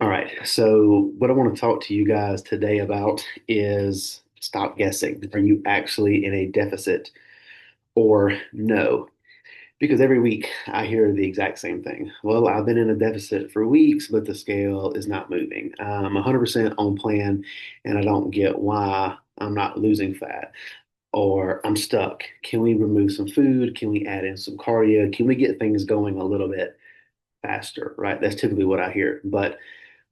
All right. So, what I want to talk to you guys today about is stop guessing. Are you actually in a deficit or no? Because every week I hear the exact same thing. Well, I've been in a deficit for weeks, but the scale is not moving. I'm 100% on plan, and I don't get why I'm not losing fat. Or I'm stuck. Can we remove some food? Can we add in some cardio? Can we get things going a little bit faster? Right? That's typically what I hear. But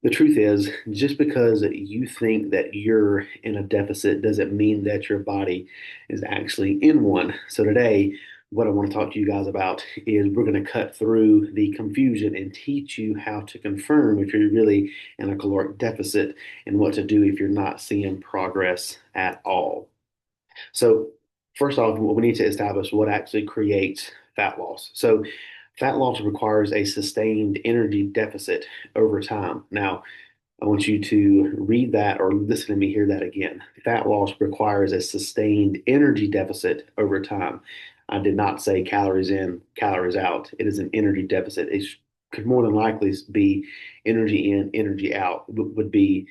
the truth is, just because you think that you're in a deficit doesn't mean that your body is actually in one. So, today, what I want to talk to you guys about is we're going to cut through the confusion and teach you how to confirm if you're really in a caloric deficit and what to do if you're not seeing progress at all. So, first off, we need to establish what actually creates fat loss. So, fat loss requires a sustained energy deficit over time. Now, I want you to read that or listen to me hear that again. Fat loss requires a sustained energy deficit over time. I did not say calories in, calories out. It is an energy deficit. It could more than likely be energy in, energy out would be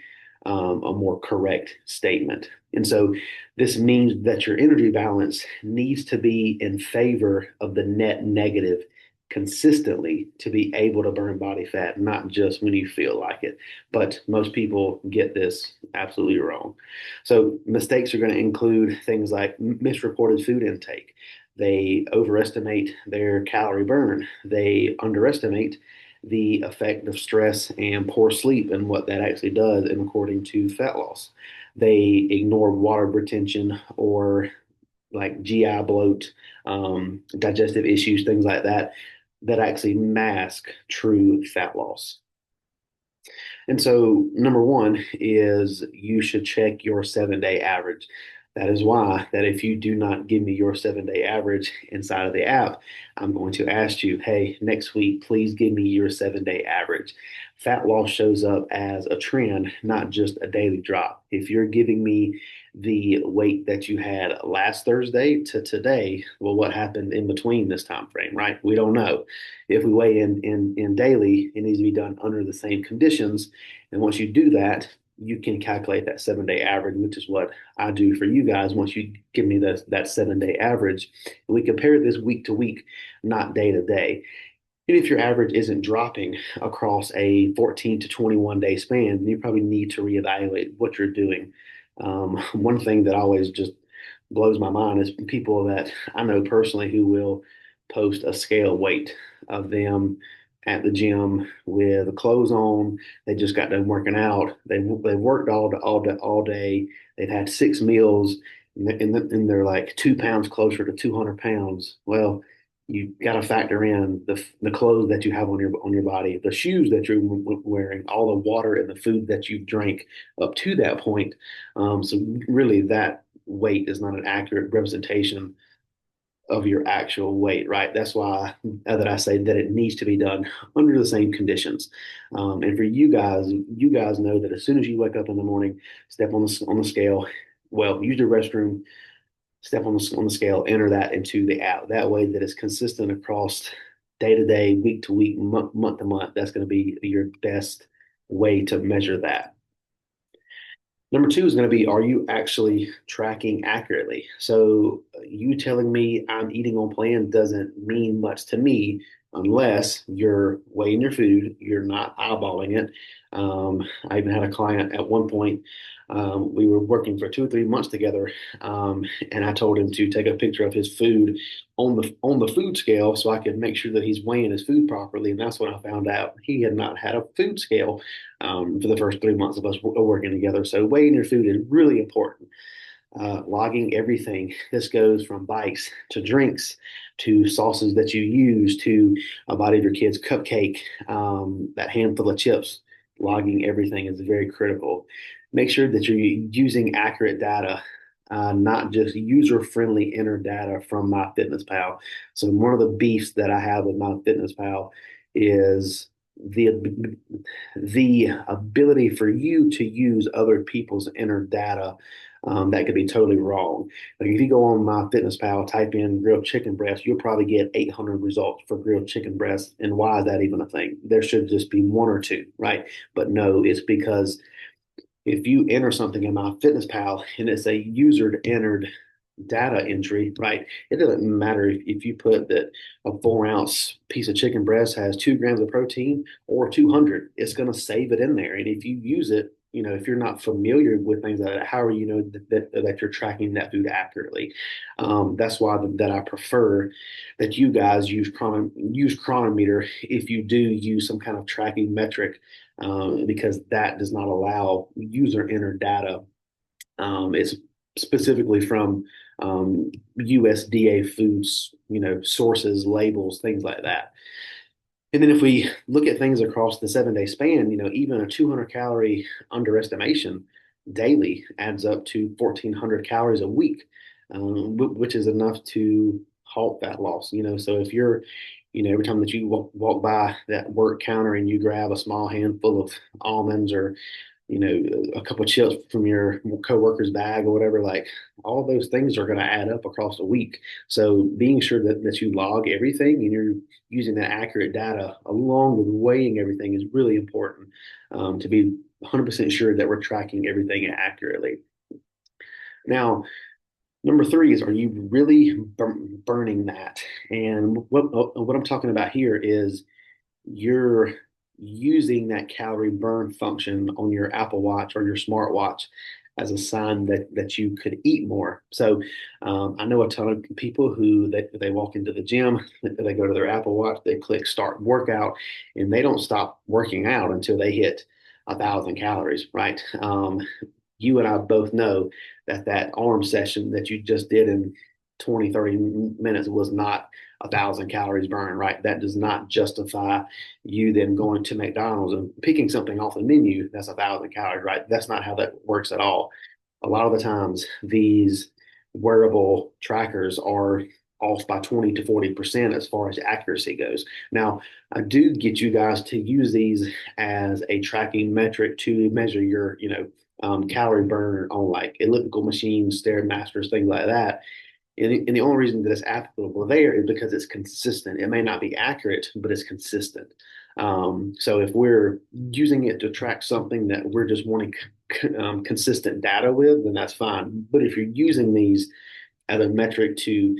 a more correct statement. And so this means that your energy balance needs to be in favor of the net negative consistently to be able to burn body fat, not just when you feel like it. But most people get this absolutely wrong. So mistakes are going to include things like misreported food intake. They overestimate their calorie burn. They underestimate the effect of stress and poor sleep and what that actually does, and according to fat loss. They ignore water retention or like GI bloat, digestive issues, things like that, that actually mask true fat loss. And so, number one is you should check your 7 day average. That is why that if you do not give me your 7 day average inside of the app, I'm going to ask you, hey, next week, please give me your 7 day average. Fat loss shows up as a trend, not just a daily drop. If you're giving me the weight that you had last Thursday to today, well, what happened in between this time frame, right? We don't know. If we weigh in daily, it needs to be done under the same conditions. And once you do that, you can calculate that 7 day average, which is what I do for you guys. Once you give me that 7 day average, and we compare this week to week, not day to day. And if your average isn't dropping across a 14 to 21 day span, then you probably need to reevaluate what you're doing. One thing that always just blows my mind is people that I know personally who will post a scale weight of them at the gym with clothes on. They just got done working out. They worked all day. They've had 6 meals, and they're like 2 pounds closer to 200 pounds. Well, you got to factor in the clothes that you have on your body, the shoes that you're wearing, all the water and the food that you drank up to that point. So really, that weight is not an accurate representation of your actual weight, right? That's why that I say that it needs to be done under the same conditions. And for you guys know that as soon as you wake up in the morning, step on the scale. Well, use your restroom, step on the scale, enter that into the app. That way, that it's consistent across day to day, week to week, month to month. That's going to be your best way to measure that. Number two is going to be, are you actually tracking accurately? So, you telling me I'm eating on plan doesn't mean much to me unless you're weighing your food, you're not eyeballing it. I even had a client at one point, we were working for 2 or 3 months together, and I told him to take a picture of his food on the food scale so I could make sure that he's weighing his food properly. And that's when I found out he had not had a food scale for the first 3 months of us working together. So weighing your food is really important. Logging everything. This goes from bikes to drinks to sauces that you use to a bite of your kid's cupcake, that handful of chips. Logging everything is very critical. Make sure that you're using accurate data, not just user-friendly inner data from MyFitnessPal. So one of the beefs that I have with MyFitnessPal is the ability for you to use other people's inner data that could be totally wrong. Like if you go on MyFitnessPal, type in grilled chicken breast, you'll probably get 800 results for grilled chicken breast. And why is that even a thing? There should just be one or two, right? But no, it's because if you enter something in MyFitnessPal and it's a user entered data entry, right? It doesn't matter if you put that a 4 ounce piece of chicken breast has 2 grams of protein or 200, it's going to save it in there. And if you use it, if you're not familiar with things like that, how are you know that you're tracking that food accurately? That's why that I prefer that you guys use Chronometer if you do use some kind of tracking metric, because that does not allow user entered data. It's specifically from USDA foods, sources, labels, things like that. And then if we look at things across the 7 day span, even a 200 calorie underestimation daily adds up to 1,400 calories a week, which is enough to halt fat loss. So if you're, every time that you walk by that work counter and you grab a small handful of almonds or a couple of chips from your coworker's bag or whatever, like all those things are going to add up across a week. So being sure that you log everything and you're using that accurate data along with weighing everything is really important, to be 100% sure that we're tracking everything accurately. Now, number three is, are you really burning that? And what I'm talking about here is you're using that calorie burn function on your Apple Watch or your smartwatch as a sign that you could eat more. So I know a ton of people who they walk into the gym, they go to their Apple Watch, they click start workout, and they don't stop working out until they hit 1,000 calories, right? You and I both know that arm session that you just did in 20, 30 minutes was not 1,000 calories burned, right? That does not justify you then going to McDonald's and picking something off the menu that's 1,000 calories, right? That's not how that works at all. A lot of the times, these wearable trackers are off by 20 to 40% as far as accuracy goes. Now, I do get you guys to use these as a tracking metric to measure your, calorie burn on like elliptical machines, Stairmasters, things like that. And the only reason that it's applicable there is because it's consistent. It may not be accurate, but it's consistent. So if we're using it to track something that we're just wanting consistent data with, then that's fine. But if you're using these as a metric to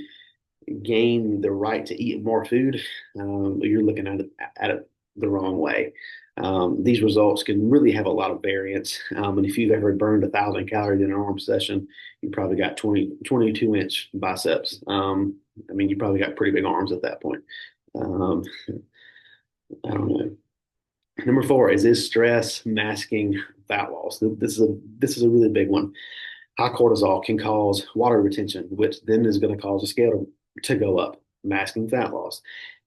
gain the right to eat more food, you're looking at it the wrong way. These results can really have a lot of variance. And if you've ever burned 1,000 calories in an arm session, you probably got 22-inch biceps. I mean, you probably got pretty big arms at that point. Um, I don't know. Number four is stress masking fat loss? This is a really big one. High cortisol can cause water retention, which then is going to cause the scale to go up, masking fat loss.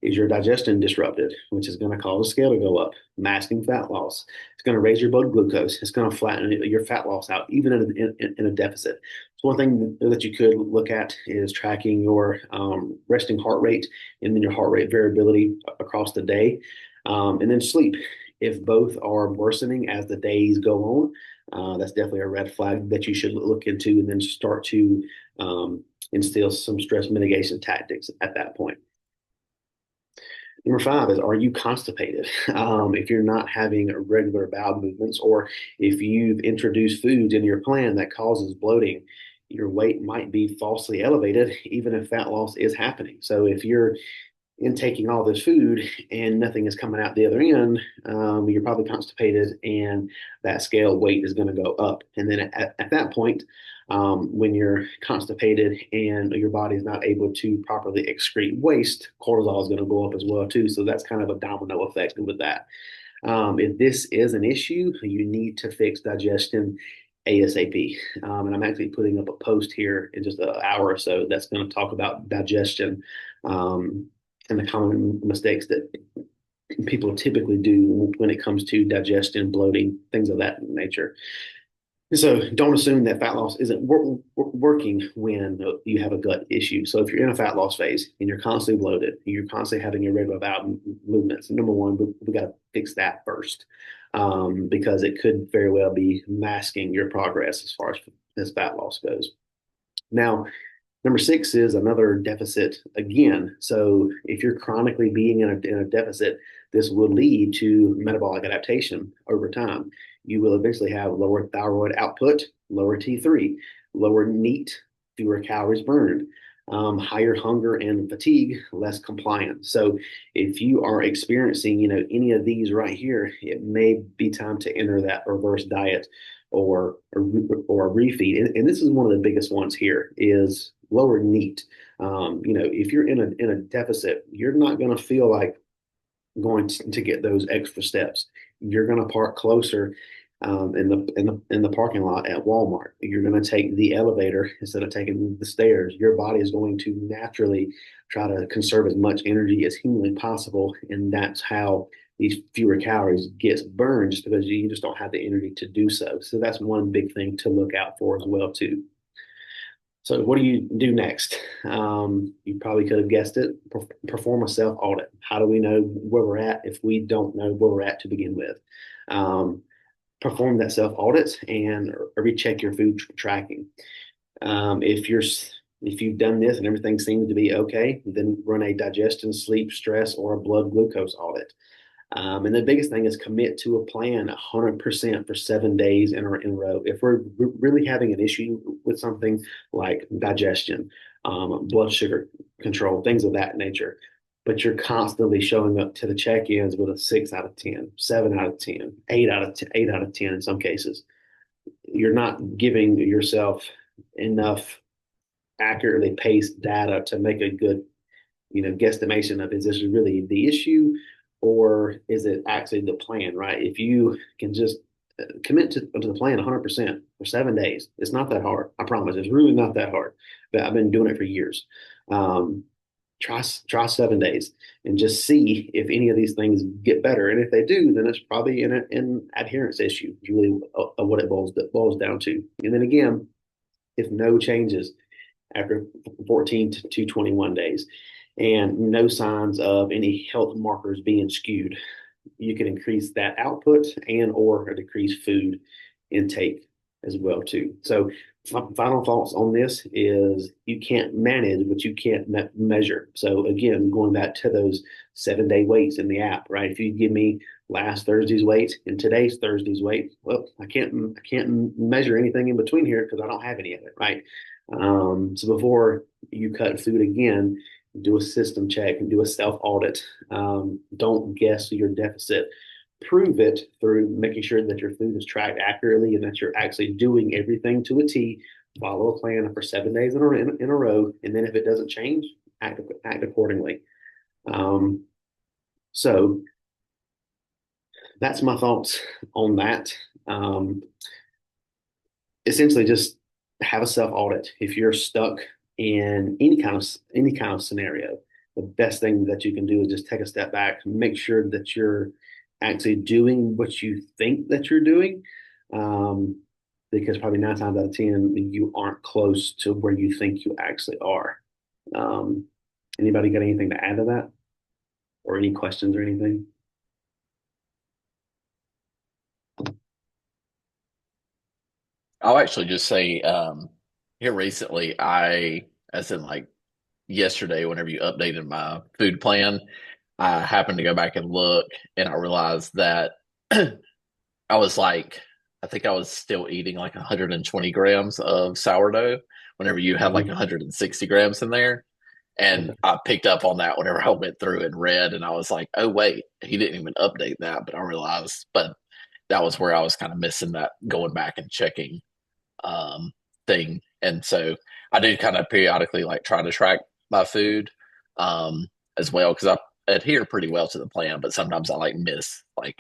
Is your digestion disrupted, which is going to cause the scale to go up, masking fat loss. It's going to raise your blood glucose. It's going to flatten your fat loss out, even in a deficit. So one thing that you could look at is tracking your resting heart rate and then your heart rate variability across the day, and then sleep. If both are worsening as the days go on, that's definitely a red flag that you should look into and then start to instill some stress mitigation tactics at that point. Number five is, are you constipated? If you're not having regular bowel movements, or if you've introduced foods in your plan that causes bloating, your weight might be falsely elevated, even if fat loss is happening. So if you're intaking all this food and nothing is coming out the other end, you're probably constipated, and that scale weight is going to go up. And then at that point, when you're constipated and your body is not able to properly excrete waste, cortisol is going to go up as well too. So that's kind of a domino effect with that. If this is an issue, you need to fix digestion ASAP. And I'm actually putting up a post here in just an hour or so that's going to talk about digestion, and the common mistakes that people typically do when it comes to digestion, bloating, things of that nature. So don't assume that fat loss isn't working when you have a gut issue. So if you're in a fat loss phase and you're constantly bloated, you're constantly having irregular bowel movements, number one, we got to fix that first, because it could very well be masking your progress as far as as fat loss goes. Now, number six is another deficit again. So if you're chronically being in a deficit, this will lead to metabolic adaptation over time. You will eventually have lower thyroid output, lower T3, lower NEAT, fewer calories burned, higher hunger and fatigue, less compliance. So if you are experiencing, any of these right here, it may be time to enter that reverse diet or a refeed. And this is one of the biggest ones here is lower NEAT. If you're in a deficit, you're not going to feel like going to get those extra steps. You're going to park closer in the parking lot at Walmart. You're going to take the elevator instead of taking the stairs. Your body is going to naturally try to conserve as much energy as humanly possible, and that's how these fewer calories gets burned just because you just don't have the energy to do so. So that's one big thing to look out for as well too. So what do you do next? You probably could have guessed it. Perform a self audit. How do we know where we're at if we don't know where we're at to begin with? Um, Perform that self audit and recheck your food tracking. If you've done this and everything seems to be okay, then run a digestion, sleep, stress, or a blood glucose audit. And the biggest thing is commit to a plan 100% for 7 days in a row. If we're really having an issue with something like digestion, blood sugar control, things of that nature, but you're constantly showing up to the check-ins with a 6 out of 10, 7 out of 10, 8 out of 10, 8 out of 10 in some cases, you're not giving yourself enough accurately paced data to make a good guesstimation of is this really the issue or is it actually the plan, right? If you can just commit to the plan 100% for 7 days, it's not that hard. I promise. It's really not that hard. But I've been doing it for years. Um, try 7 days and just see if any of these things get better. And if they do, then it's probably an adherence issue, is really what it boils down to. And then again, if no changes after 14 to 21 days and no signs of any health markers being skewed, you can increase that output and or decrease food intake as well too. So final thoughts on this is you can't manage what you can't measure. So again, going back to those 7 day weights in the app, right? If you give me last Thursday's weight and today's Thursday's weight, well, I can't measure anything in between here because I don't have any of it, right? So before you cut food again, do a system check and do a self audit. Don't guess your deficit. Prove it through making sure that your food is tracked accurately and that you're actually doing everything to a T. Follow a plan for 7 days in a row, and then if it doesn't change, act accordingly. Um, so that's my thoughts on that. Um, Essentially, just have a self audit. If you're stuck in any kind of scenario, the best thing that you can do is just take a step back, make sure that you're actually doing what you think that you're doing. Um, because probably 9 times out of 10, you aren't close to where you think you actually are. Um, Anybody got anything to add to that or any questions or anything? I'll actually just say, here recently, as in like yesterday, whenever you updated my food plan, I happened to go back and look, and I realized that I was like, I think I was still eating like 120 grams of sourdough whenever you had like Mhm. 160 grams in there. And Okay. I picked up on that whenever I went through and read, and I was like, oh, wait, he didn't even update that. But I realized, but that was where I was kind of missing that going back and checking um, thing. And so I do kind of periodically like try to track my food as well because I adhere pretty well to the plan, but sometimes I like miss like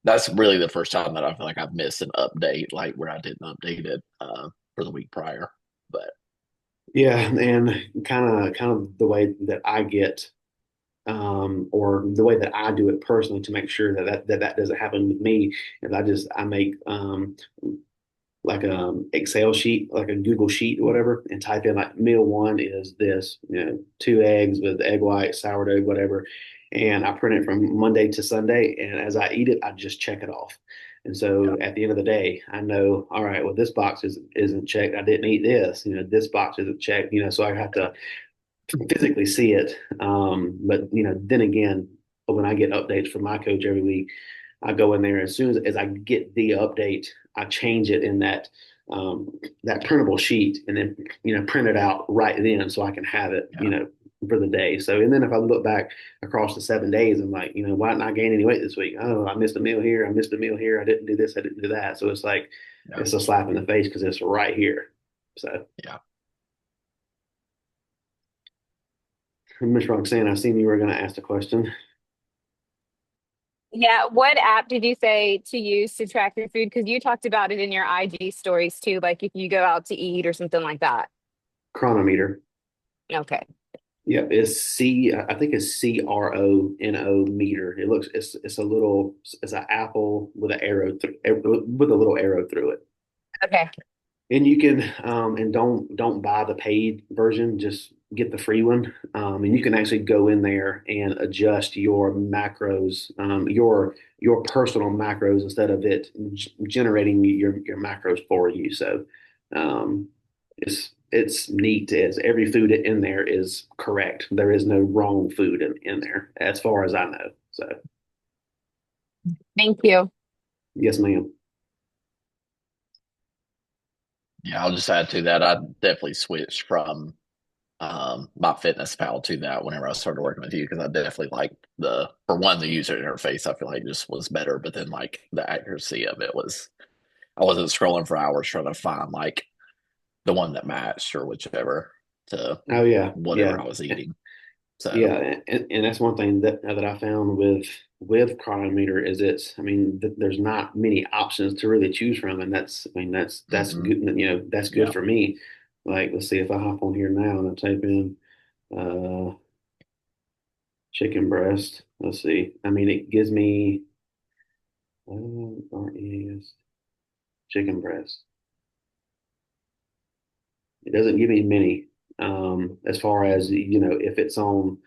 that's really the first time that I feel like I've missed an update, like where I didn't update it for the week prior. But Yeah, and kind of the way that I get or the way that I do it personally to make sure that doesn't happen with me is I make like a Excel sheet, like a Google sheet or whatever, and type in like meal one is this, 2 eggs with egg white, sourdough, whatever. And I print it from Monday to Sunday. And as I eat it, I just check it off. And so Yeah. at the end of the day, I know, all right, well, this box isn't checked. I didn't eat this. This box isn't checked. So I have to physically see it. But then again, when I get updates from my coach every week, I go in there as soon as I get the update, I change it in um, that printable sheet, and then print it out right then so I can have it Yeah. for the day. So and then if I look back across the 7 days, I'm like, why didn't I gain any weight this week? Oh, I missed a meal here. I missed a meal here. I didn't do this. I didn't do that. So it's like Yeah. it's a slap in the face because it's right here. So Yeah. Miss Roxanne, I seen you were going to ask a question. Yeah, what app did you say to use to track your food? Because you talked about it in your IG stories too, like if you go out to eat or something like that. Chronometer. Okay. Yep, it's I think it's CRONO meter. It's a little it's an apple with an arrow with a little arrow through it. Okay. And you can and don't buy the paid version, just get the free one. And you can actually go in there and adjust your macros, your personal macros instead of it generating your macros for you. So um, it's neat as every food in there is correct. There is no wrong food in there as far as I know. So Thank you. yes, ma'am. Yeah. I'll just add to that. I definitely switched from my fitness pal to that whenever I started working with you because I definitely like for one, the user interface I feel like just was better, but then like the accuracy of it was, I wasn't scrolling for hours trying to find like the one that matched or whichever to Oh yeah, whatever yeah. I was eating. So Yeah, and that's one thing that I found with Chronometer is I mean there's not many options to really choose from, and I mean that's mhm, good. That's good yeah, for me. Like let's see if I hop on here now and I type in uh chicken breast. Let's see. I mean it gives me RES chicken breast. It doesn't give me many as far as if it's on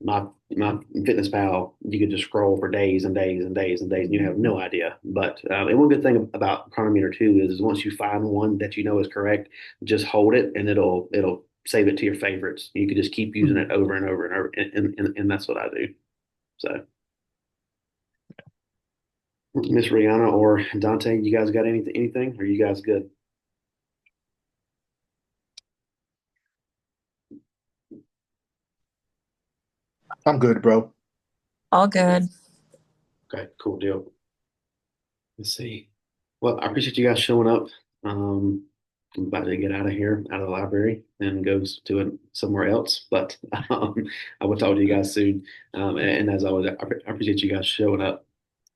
my fitness pal, you could just scroll for days and days and days and days, and you have mhm, no idea. But and one good thing about Chronometer too is once you find one that you know is correct, just hold it and it'll save it to your favorites. You could just keep using it over and over and over, and that's what I do. So, Miss Rihanna or Dante, you guys got anything? Are you guys good? I'm good, bro. All good. Okay, cool deal. Let's see. Well, I appreciate you guys showing up. I'm about to get out of here, out of the library, and go to somewhere else. But I will talk to you guys soon. And as always, I appreciate you guys showing up.